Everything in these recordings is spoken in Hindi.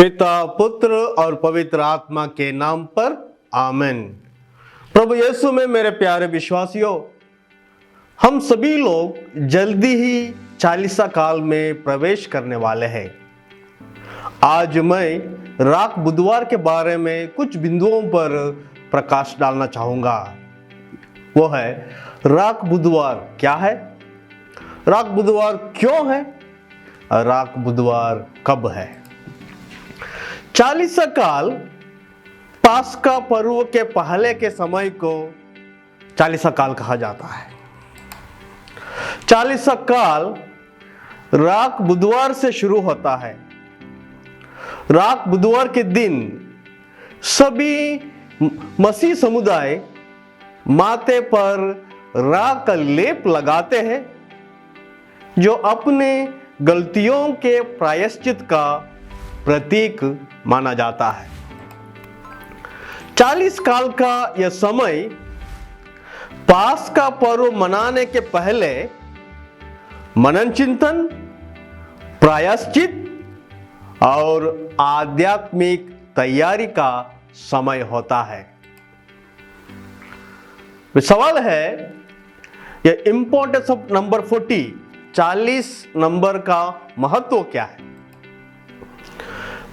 पिता पुत्र और पवित्र आत्मा के नाम पर आमीन। प्रभु यीशु में मेरे प्यारे विश्वासियों, हम सभी लोग जल्दी ही चालीसा काल में प्रवेश करने वाले हैं। आज मैं राख बुधवार के बारे में कुछ बिंदुओं पर प्रकाश डालना चाहूंगा। वो है राख बुधवार क्या है, राख बुधवार क्यों है, राख बुधवार कब है। चालीसा काल पास्का पर्व के पहले के समय को चालीसा काल कहा जाता है। चालीसा काल राख बुधवार से शुरू होता है। राख बुधवार के दिन सभी मसीह समुदाय माथे पर राख का लेप लगाते हैं, जो अपने गलतियों के प्रायश्चित का प्रतीक माना जाता है। 40 काल का यह समय पास्का पर्व मनाने के पहले मनन चिंतन, प्रायश्चित और आध्यात्मिक तैयारी का समय होता है। सवाल है, यह इंपॉर्टेंस ऑफ नंबर 40 नंबर का महत्व क्या है।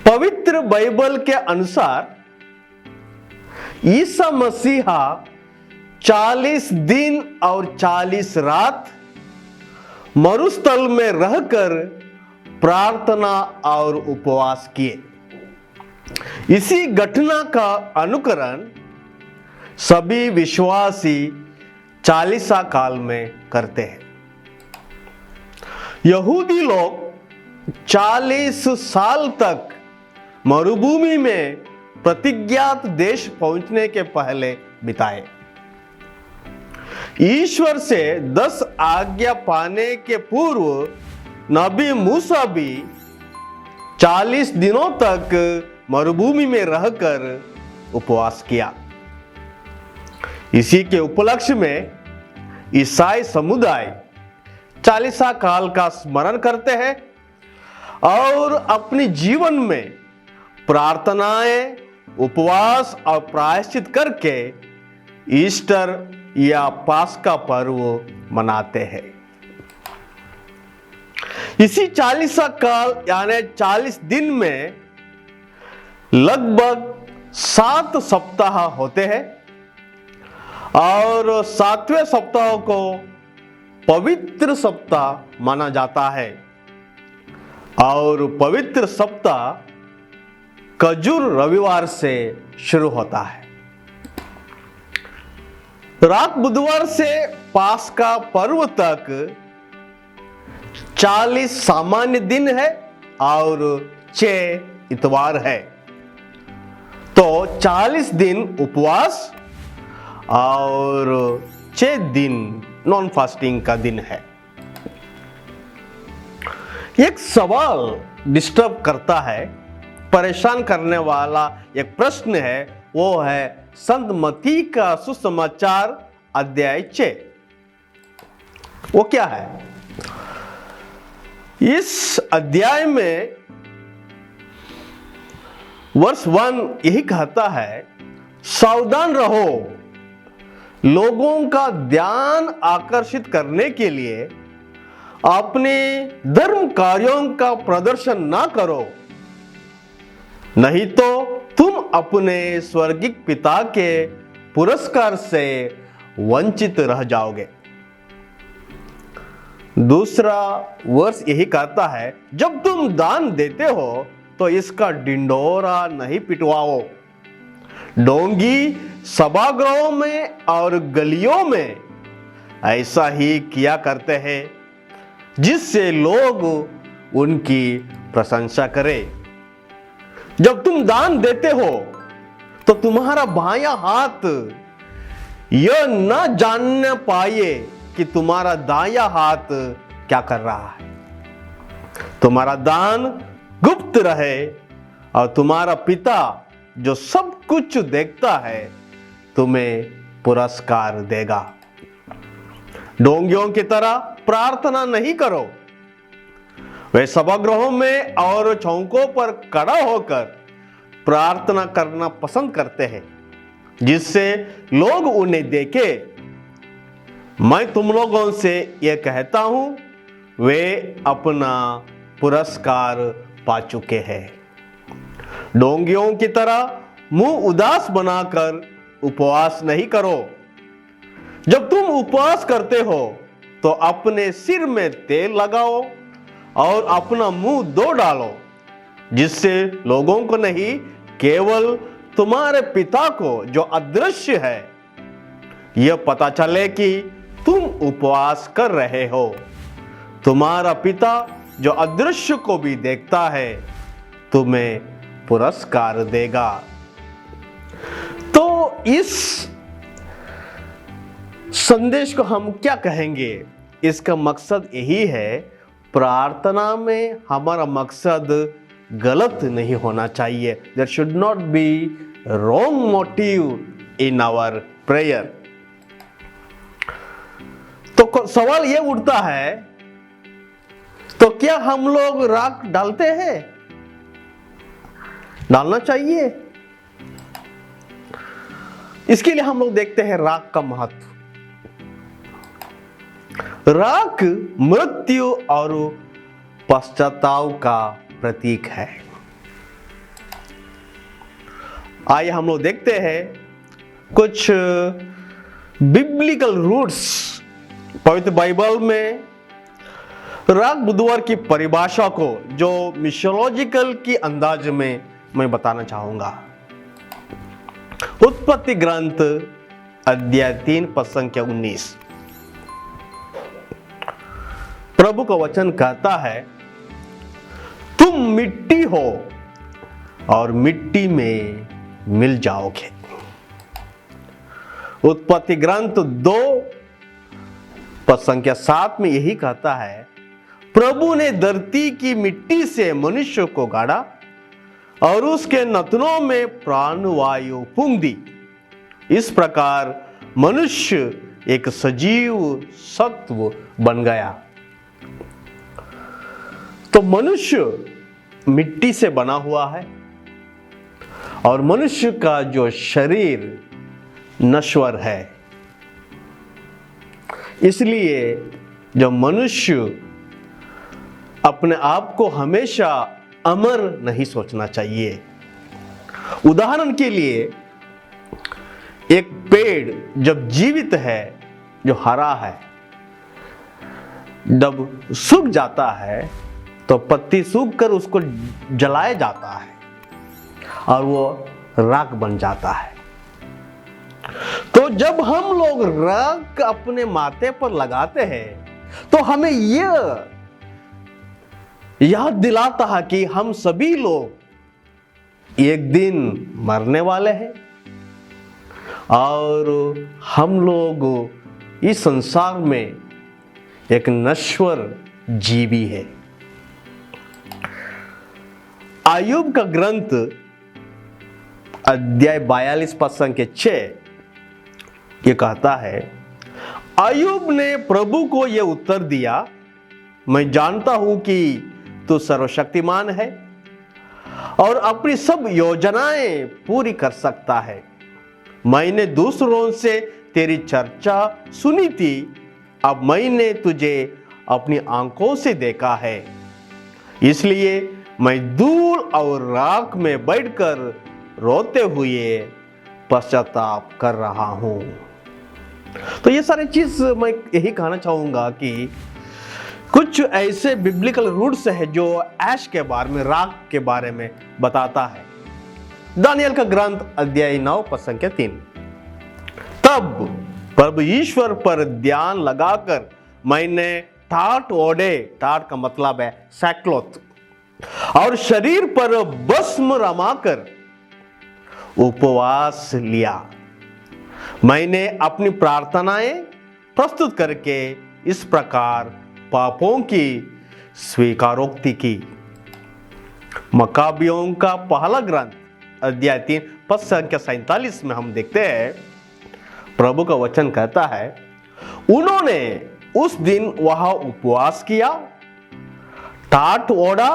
पवित्र बाइबल के अनुसार ईसा मसीहा 40 दिन और 40 रात मरुस्थल में रहकर प्रार्थना और उपवास किए। इसी घटना का अनुकरण सभी विश्वासी चालीसा काल में करते हैं। यहूदी लोग 40 साल तक मरुभूमि में प्रतिज्ञात देश पहुंचने के पहले बिताए। ईश्वर से 10 आज्ञा पाने के पूर्व नबी मूसा भी 40 दिनों तक मरुभूमि में रहकर उपवास किया। इसी के उपलक्ष्य में ईसाई समुदाय चालीसा काल का स्मरण करते हैं और अपने जीवन में प्रार्थनाएं, उपवास और प्रायश्चित करके ईस्टर या पास्का पर्व मनाते हैं। इसी चालीसा काल यानी 40 दिन में लगभग 7 सप्ताह होते हैं और 7वें सप्ताह को पवित्र सप्ताह माना जाता है और पवित्र सप्ताह खजूर रविवार से शुरू होता है। राख बुधवार से पास्का पर्व तक 40 सामान्य दिन है और 6 इतवार है, तो 40 दिन उपवास और 6 दिन नॉन फास्टिंग का दिन है। एक सवाल डिस्टर्ब करता है, परेशान करने वाला एक प्रश्न है, वो है संत मत्ती का सुसमाचार अध्याय 6। वो क्या है? इस अध्याय में वर्ष 1 यही कहता है, सावधान रहो, लोगों का ध्यान आकर्षित करने के लिए अपने धर्म कार्यों का प्रदर्शन ना करो, नहीं तो तुम अपने स्वर्गिक पिता के पुरस्कार से वंचित रह जाओगे। दूसरा वर्ष यही कहता है, जब तुम दान देते हो तो इसका डिंडोरा नहीं पिटवाओ। डोंगी सभागृहों में और गलियों में ऐसा ही किया करते हैं, जिससे लोग उनकी प्रशंसा करें। जब तुम दान देते हो तो तुम्हारा बायां हाथ यह न जानने पाए कि तुम्हारा दायां हाथ क्या कर रहा है। तुम्हारा दान गुप्त रहे और तुम्हारा पिता जो सब कुछ देखता है तुम्हें पुरस्कार देगा। ढोंगियों की तरह प्रार्थना नहीं करो, वे सभागृहों में और चौकों पर खड़ा होकर प्रार्थना करना पसंद करते हैं, जिससे लोग उन्हें देखे। मैं तुम लोगों से यह कहता हूं, वे अपना पुरस्कार पा चुके हैं। डोंगियों की तरह मुंह उदास बनाकर उपवास नहीं करो। जब तुम उपवास करते हो तो अपने सिर में तेल लगाओ और अपना मुंह धो डालो, जिससे लोगों को नहीं, केवल तुम्हारे पिता को जो अदृश्य है यह पता चले कि तुम उपवास कर रहे हो। तुम्हारा पिता जो अदृश्य को भी देखता है तुम्हें पुरस्कार देगा। तो इस संदेश को हम क्या कहेंगे? इसका मकसद यही है, प्रार्थना में हमारा मकसद गलत नहीं होना चाहिए। There should not be wrong motive in our prayer. तो सवाल यह उठता है, तो क्या हम लोग राग डालते हैं? डालना चाहिए। इसके लिए हम लोग देखते हैं राग का महत्व। राग मृत्यु और पश्चाताप का प्रतीक है। आइए हम लोग देखते हैं कुछ बिब्लिकल रूट्स पवित्र बाइबल में राग बुधवार की परिभाषा को, जो मिशोलॉजिकल की अंदाज में मैं बताना चाहूंगा। उत्पत्ति ग्रंथ अध्याय 3 पद संख्या 19। प्रभु का वचन कहता है, तुम मिट्टी हो और मिट्टी में मिल जाओगे। उत्पत्ति ग्रंथ 2 पद संख्या 7 में यही कहता है, प्रभु ने धरती की मिट्टी से मनुष्य को गाड़ा और उसके नथनों में प्राणवायु फूंक दी। इस प्रकार मनुष्य एक सजीव सत्व बन गया। तो मनुष्य मिट्टी से बना हुआ है और मनुष्य का जो शरीर नश्वर है। इसलिए जो मनुष्य अपने आप को हमेशा अमर नहीं सोचना चाहिए। उदाहरण के लिए, एक पेड़ जब जीवित है, जो हरा है, जब सूख जाता है तो पत्ती सूख कर उसको जलाया जाता है और वो राख बन जाता है। तो जब हम लोग राख अपने माथे पर लगाते हैं तो हमें यह याद दिलाता है कि हम सभी लोग एक दिन मरने वाले हैं और हम लोग इस संसार में एक नश्वर जीवी है। आयुब का ग्रंथ अध्याय 42 पद संख्या 6 ये कहता है, आयुब ने प्रभु को यह उत्तर दिया, मैं जानता हूं कि तू सर्वशक्तिमान है और अपनी सब योजनाएं पूरी कर सकता है। मैंने दूसरों से तेरी चर्चा सुनी थी, अब मैंने तुझे अपनी आंखों से देखा है, इसलिए मैं धूल और राख में बैठकर रोते हुए पश्चाताप कर रहा हूं। तो ये सारी चीज मैं यही कहना चाहूंगा कि कुछ ऐसे बिब्लिकल रूट्स है जो ऐश के बारे में, राख के बारे में बताता है। दानियल का ग्रंथ अध्याय 9 पद संख्या 3। तब प्रभु ईश्वर पर ध्यान लगाकर मैंने टाट ओढ़े, टाट का मतलब है सैकक्लॉथ, और शरीर पर भस्म रमाकर उपवास लिया। मैंने अपनी प्रार्थनाएं प्रस्तुत करके इस प्रकार पापों की स्वीकारोक्ति की। मकाबियों का पहला ग्रंथ अध्याय 3 पद संख्या 47 में हम देखते हैं, प्रभु का वचन कहता है, उन्होंने उस दिन वहां उपवास किया, टाट ओढ़ा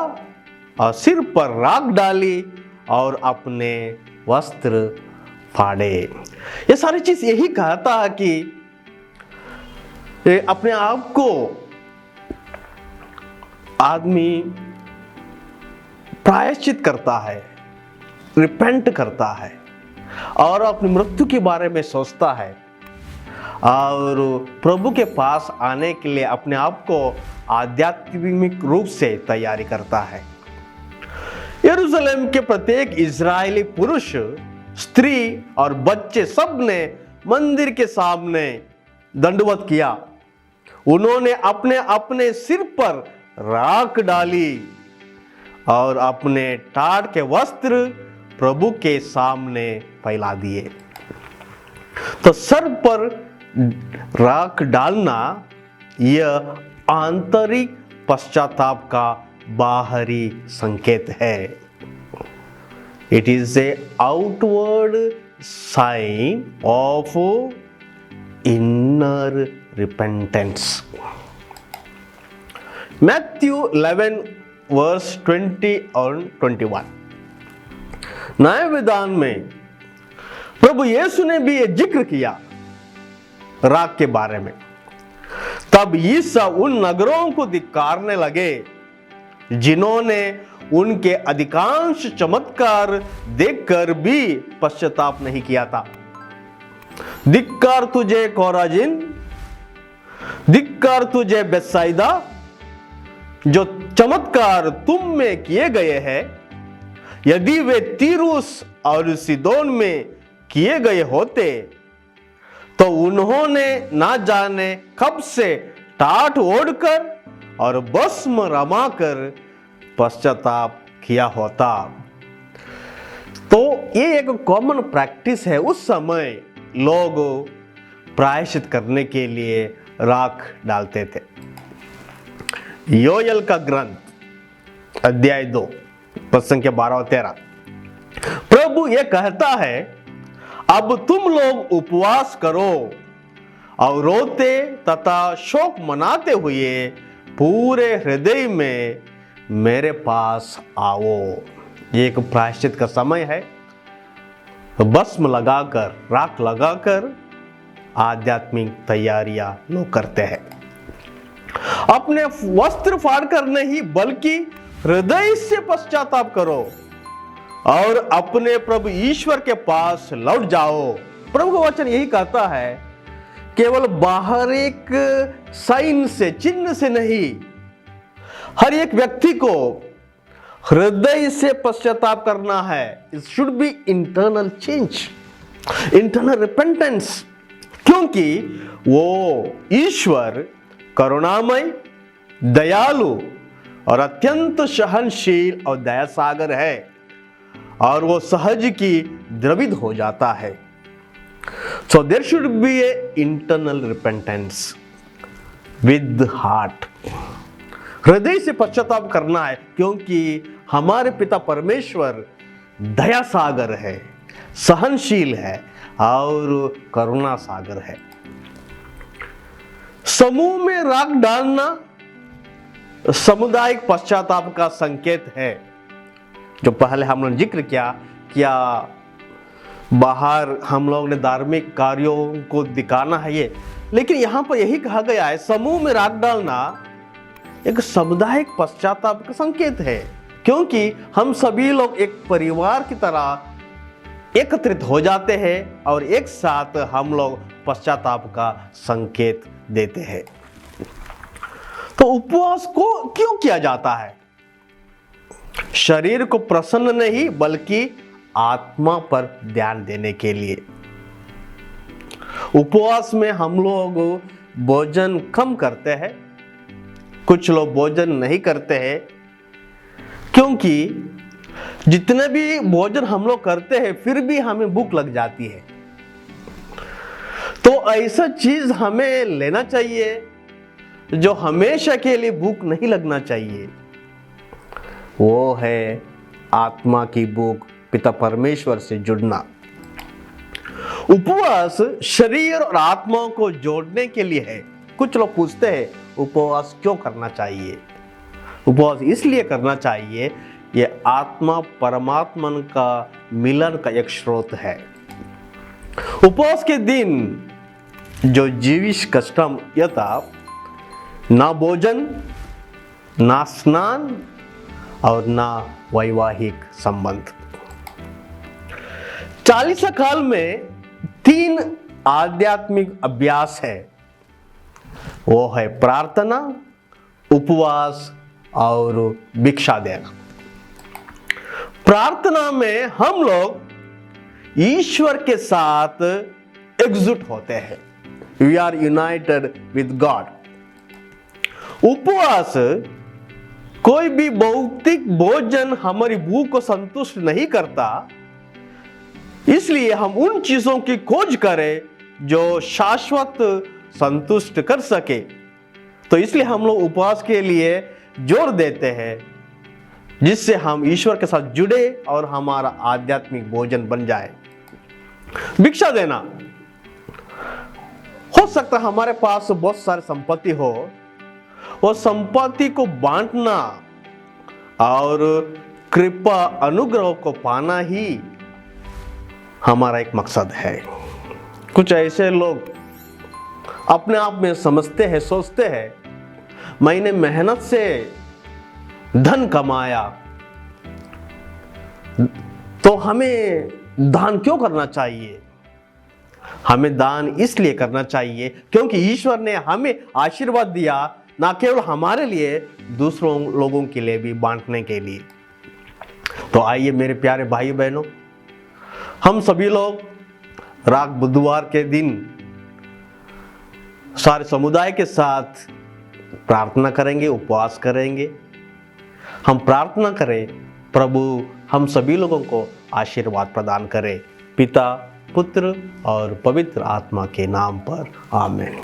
और सिर पर राख डाली और अपने वस्त्र फाड़े। ये सारी चीज यही कहता है कि अपने आप को आदमी प्रायश्चित करता है, रिपेंट करता है और अपनी मृत्यु के बारे में सोचता है और प्रभु के पास आने के लिए अपने आप को आध्यात्मिक रूप से तैयारी करता है। यरूशलेम के प्रत्येक इजरायली पुरुष, स्त्री और बच्चे सब ने मंदिर के सामने दंडवत किया। उन्होंने अपने अपने सिर पर राख डाली और अपने टाट के वस्त्र प्रभु के सामने फैला दिए। तो सर पर राख डालना यह आंतरिक पश्चाताप का बाहरी संकेत है। It is a outward sign of inner repentance. Matthew 11 verse 20 और 21। नए विधान में प्रभु यीशु ने भी यह जिक्र किया राख के बारे में। तब यीशु उन नगरों को धिक्कारने लगे जिन्होंने उनके अधिकांश चमत्कार देखकर भी पश्चाताप नहीं किया था। धिक्कार तुझे कोराजिन, धिक्कार तुझे बेतसैदा, जो चमत्कार तुम में किए गए हैं, यदि वे तीरुस और सीदोन में किए गए होते तो उन्होंने ना जाने कब से टाट ओढ़कर और भस्म रमाकर पश्चाताप किया होता। तो ये एक कॉमन प्रैक्टिस है। उस समय लोग प्रायश्चित करने के लिए राख डालते थे। योएल का ग्रंथ अध्याय 2 पद संख्या 12 और 13। प्रभु ये कहता है, अब तुम लोग उपवास करो और रोते तथा शोक मनाते हुए पूरे हृदय में मेरे पास आओ। ये एक प्रायश्चित का समय है। भस्म लगाकर, राख लगाकर आध्यात्मिक तैयारियां लोग करते हैं। अपने वस्त्र फाड़ कर नहीं बल्कि हृदय से पश्चाताप करो और अपने प्रभु ईश्वर के पास लौट जाओ। प्रभु का वचन यही कहता है, केवल बाहर एक साइन से, चिन्ह से नहीं, हर एक व्यक्ति को हृदय से पश्चाताप करना है। It should be internal change, internal repentance, क्योंकि वो ईश्वर करुणामय, दयालु और अत्यंत सहनशील और दया सागर है और वो सहज की द्रवित हो जाता है। So there should be a internal repentance with heart. हृदय से पश्चाताप करना है क्योंकि हमारे पिता परमेश्वर दया सागर है, सहनशील है और करुणा सागर है। समूह में राख डालना सामुदायिक पश्चाताप का संकेत है। जो पहले हम लोग जिक्र किया, क्या बाहर हम लोग ने धार्मिक कार्यों को दिखाना है ये, लेकिन यहां पर यही कहा गया है, समूह में राख डालना एक सामुदायिक पश्चाताप का संकेत है, क्योंकि हम सभी लोग एक परिवार की तरह एकत्रित हो जाते हैं और एक साथ हम लोग पश्चाताप का संकेत देते हैं। तो उपवास को क्यों किया जाता है? शरीर को प्रसन्न नहीं बल्कि आत्मा पर ध्यान देने के लिए। उपवास में हम लोग भोजन कम करते हैं, कुछ लोग भोजन नहीं करते हैं, क्योंकि जितने भी भोजन हम लोग करते हैं फिर भी हमें भूख लग जाती है। तो ऐसा चीज हमें लेना चाहिए जो हमेशा के लिए भूख नहीं लगना चाहिए। वो है आत्मा की भूख, पिता परमेश्वर से जुड़ना। उपवास शरीर और आत्मा को जोड़ने के लिए है। कुछ लोग पूछते हैं उपवास क्यों करना चाहिए? उपवास इसलिए करना चाहिए, ये आत्मा परमात्मा का मिलन का एक स्रोत है। उपवास के दिन जो जीविश कष्टम यथा ना भोजन, ना स्नान और ना वैवाहिक संबंध। 40 काल में 3 आध्यात्मिक अभ्यास है, वो है प्रार्थना, उपवास और भिक्षा देना। प्रार्थना में हम लोग ईश्वर के साथ एकजुट होते हैं, we are united with God. उपवास कोई भी भौतिक भोजन हमारी भूख को संतुष्ट नहीं करता, इसलिए हम उन चीजों की खोज करें जो शाश्वत संतुष्ट कर सके। तो इसलिए हम लोग उपवास के लिए जोर देते हैं, जिससे हम ईश्वर के साथ जुड़े और हमारा आध्यात्मिक भोजन बन जाए। भिक्षा देना, हो सकता है हमारे पास बहुत सारी संपत्ति हो, वो संपत्ति को बांटना और कृपा अनुग्रह को पाना ही हमारा एक मकसद है। कुछ ऐसे लोग अपने आप में समझते हैं, सोचते हैं मैंने मेहनत से धन कमाया तो हमें दान क्यों करना चाहिए। हमें दान इसलिए करना चाहिए क्योंकि ईश्वर ने हमें आशीर्वाद दिया, ना केवल हमारे लिए, दूसरों लोगों के लिए भी बांटने के लिए। तो आइए मेरे प्यारे भाई बहनों, हम सभी लोग राग बुधवार के दिन सारे समुदाय के साथ प्रार्थना करेंगे, उपवास करेंगे। हम प्रार्थना करें प्रभु हम सभी लोगों को आशीर्वाद प्रदान करे, पिता, पुत्र और पवित्र आत्मा के नाम पर, आमीन।